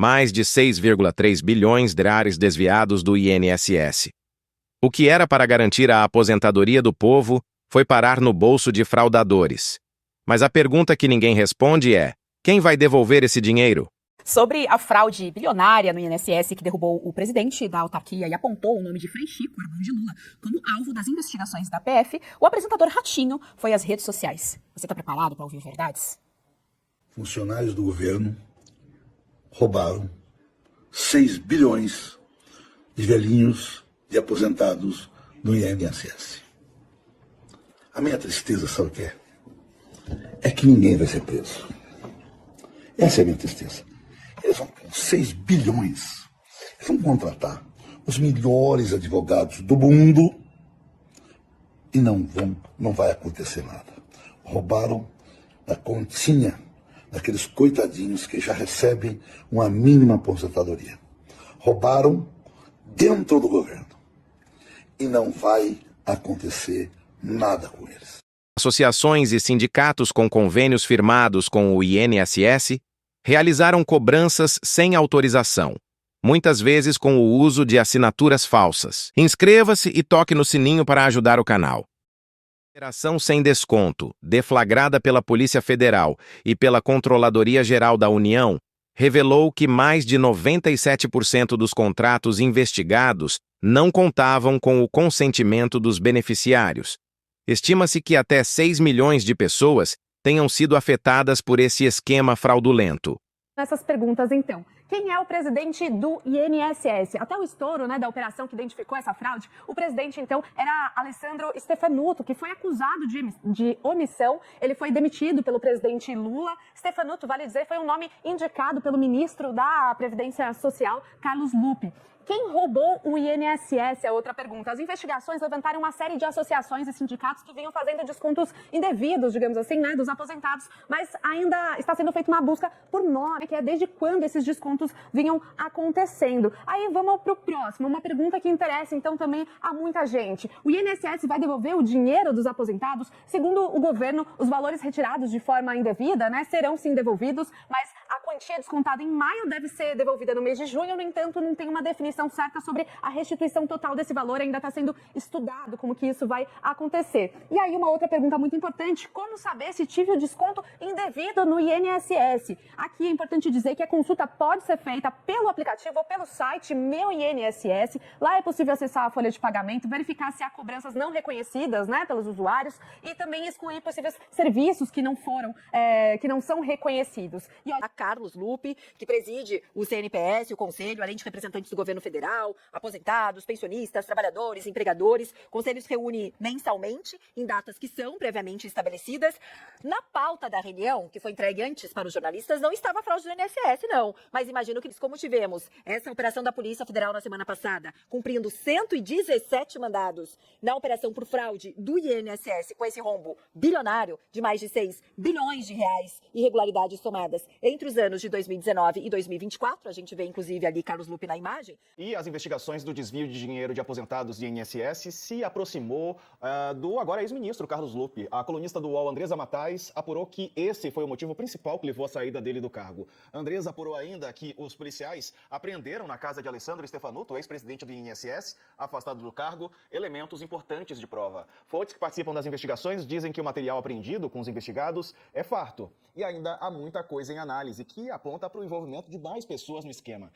mais de 6,3 bilhões de reais desviados do INSS. O que era para garantir a aposentadoria do povo foi parar no bolso de fraudadores. Mas a pergunta que ninguém responde é: quem vai devolver esse dinheiro? Sobre a fraude bilionária no INSS que derrubou o presidente da autarquia e apontou o nome de Frei Chico, irmão de Lula, como alvo das investigações da PF, o apresentador Ratinho foi às redes sociais. Você está preparado para ouvir verdades? Funcionários do governo roubaram 6 bilhões de velhinhos e aposentados do INSS. A minha tristeza, sabe o que é? É que ninguém vai ser preso. Essa é a minha tristeza. Eles vão com 6 bilhões. Eles vão contratar os melhores advogados do mundo e não vai acontecer nada. Roubaram a continha daqueles coitadinhos que já recebem uma mínima aposentadoria. Roubaram dentro do governo. E não vai acontecer nada com eles. Associações e sindicatos com convênios firmados com o INSS realizaram cobranças sem autorização, muitas vezes com o uso de assinaturas falsas. Inscreva-se e toque no sininho para ajudar o canal. Operação sem desconto, deflagrada pela Polícia Federal e pela Controladoria Geral da União, revelou que mais de 97% dos contratos investigados não contavam com o consentimento dos beneficiários. Estima-se que até 6 milhões de pessoas tenham sido afetadas por esse esquema fraudulento. Essas perguntas, então. Quem é o presidente do INSS? Até o estouro, da operação que identificou essa fraude, o presidente, então, era Alessandro Stefanuto, que foi acusado de omissão. Ele foi demitido pelo presidente Lula. Stefanuto, vale dizer, foi um nome indicado pelo ministro da Previdência Social, Carlos Lupe. Quem roubou o INSS é outra pergunta. As investigações levantaram uma série de associações e sindicatos que vinham fazendo descontos indevidos, digamos assim, dos aposentados, mas ainda está sendo feita uma busca por nome, que é desde quando esses descontos vinham acontecendo. Aí vamos para o próximo, uma pergunta que interessa então também a muita gente. O INSS vai devolver o dinheiro dos aposentados? Segundo o governo, os valores retirados de forma indevida, serão sim devolvidos, mas a quantia descontada em maio deve ser devolvida no mês de junho. No entanto, não tem uma definição certa sobre a restituição total desse valor. Ainda está sendo estudado como que isso vai acontecer. E aí uma outra pergunta muito importante: como saber se tive o desconto indevido no INSS? Aqui é importante dizer que a consulta pode ser feita pelo aplicativo ou pelo site Meu INSS. Lá é possível acessar a folha de pagamento, verificar se há cobranças não reconhecidas, pelos usuários, e também excluir possíveis serviços que não são reconhecidos. E olha, Carlos Lupe, que preside o CNPS, o Conselho, além de representantes do governo federal, aposentados, pensionistas, trabalhadores, empregadores. O Conselho se reúne mensalmente, em datas que são previamente estabelecidas. Na pauta da reunião, que foi entregue antes para os jornalistas, não estava a fraude do INSS, não. Mas imagino que, como tivemos essa operação da Polícia Federal na semana passada, cumprindo 117 mandados na operação por fraude do INSS, com esse rombo bilionário de mais de 6 bilhões de reais, irregularidades somadas entre os anos de 2019 e 2024, a gente vê inclusive ali Carlos Lupe na imagem. E as investigações do desvio de dinheiro de aposentados do INSS se aproximou do agora ex-ministro Carlos Lupe. A colunista do UOL, Andresa Matais, apurou que esse foi o motivo principal que levou à saída dele do cargo. Andresa apurou ainda que os policiais apreenderam na casa de Alessandro Stefanuto, ex-presidente do INSS, afastado do cargo, elementos importantes de prova. Fontes que participam das investigações dizem que o material apreendido com os investigados é farto. E ainda há muita coisa em análise que aponta para o envolvimento de mais pessoas no esquema.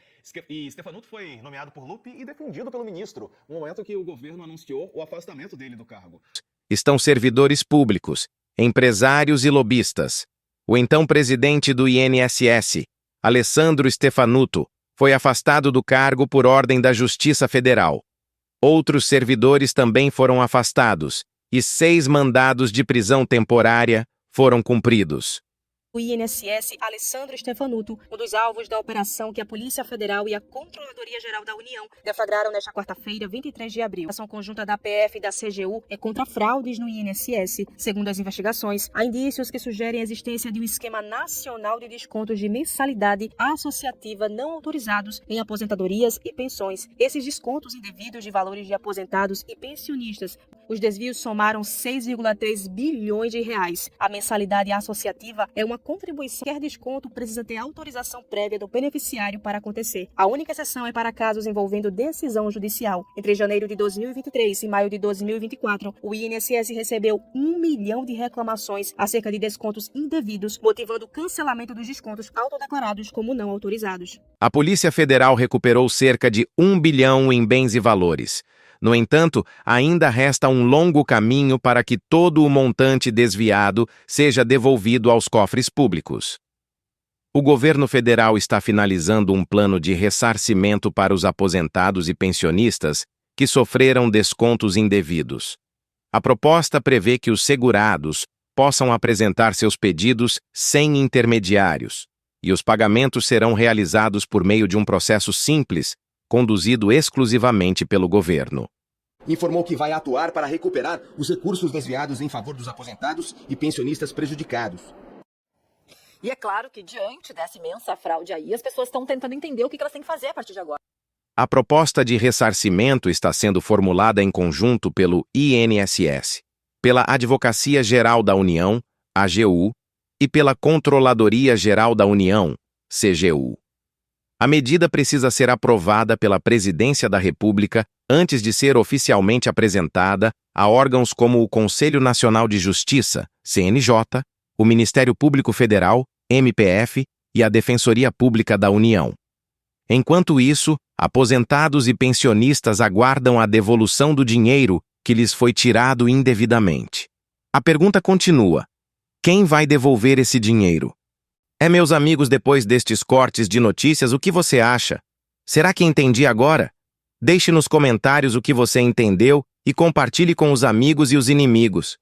E Stefanuto foi nomeado por Lupe e defendido pelo ministro, no momento que o governo anunciou o afastamento dele do cargo. Estão servidores públicos, empresários e lobistas. O então presidente do INSS, Alessandro Stefanuto, foi afastado do cargo por ordem da Justiça Federal. Outros servidores também foram afastados e 6 mandados de prisão temporária foram cumpridos. O INSS Alessandro Stefanuto, um dos alvos da operação que a Polícia Federal e a Controladoria Geral da União deflagraram nesta quarta-feira, 23 de abril. A ação conjunta da PF e da CGU é contra fraudes no INSS. Segundo as investigações, há indícios que sugerem a existência de um esquema nacional de descontos de mensalidade associativa não autorizados em aposentadorias e pensões. Esses descontos indevidos de valores de aposentados e pensionistas Os desvios somaram 6,3 bilhões de reais. A mensalidade associativa é uma contribuição. Qualquer desconto precisa ter autorização prévia do beneficiário para acontecer. A única exceção é para casos envolvendo decisão judicial. Entre janeiro de 2023 e maio de 2024, o INSS recebeu 1 milhão de reclamações acerca de descontos indevidos, motivando o cancelamento dos descontos autodeclarados como não autorizados. A Polícia Federal recuperou cerca de 1 bilhão em bens e valores. No entanto, ainda resta um longo caminho para que todo o montante desviado seja devolvido aos cofres públicos. O governo federal está finalizando um plano de ressarcimento para os aposentados e pensionistas que sofreram descontos indevidos. A proposta prevê que os segurados possam apresentar seus pedidos sem intermediários, e os pagamentos serão realizados por meio de um processo simples, conduzido exclusivamente pelo governo. Informou que vai atuar para recuperar os recursos desviados em favor dos aposentados e pensionistas prejudicados. E é claro que, diante dessa imensa fraude aí, as pessoas estão tentando entender o que elas têm que fazer a partir de agora. A proposta de ressarcimento está sendo formulada em conjunto pelo INSS, pela Advocacia Geral da União, AGU, e pela Controladoria Geral da União, CGU. A medida precisa ser aprovada pela Presidência da República antes de ser oficialmente apresentada a órgãos como o Conselho Nacional de Justiça, CNJ, o Ministério Público Federal, MPF, e a Defensoria Pública da União. Enquanto isso, aposentados e pensionistas aguardam a devolução do dinheiro que lhes foi tirado indevidamente. A pergunta continua: quem vai devolver esse dinheiro? Meus amigos, depois destes cortes de notícias, o que você acha? Será que entendi agora? Deixe nos comentários o que você entendeu e compartilhe com os amigos e os inimigos.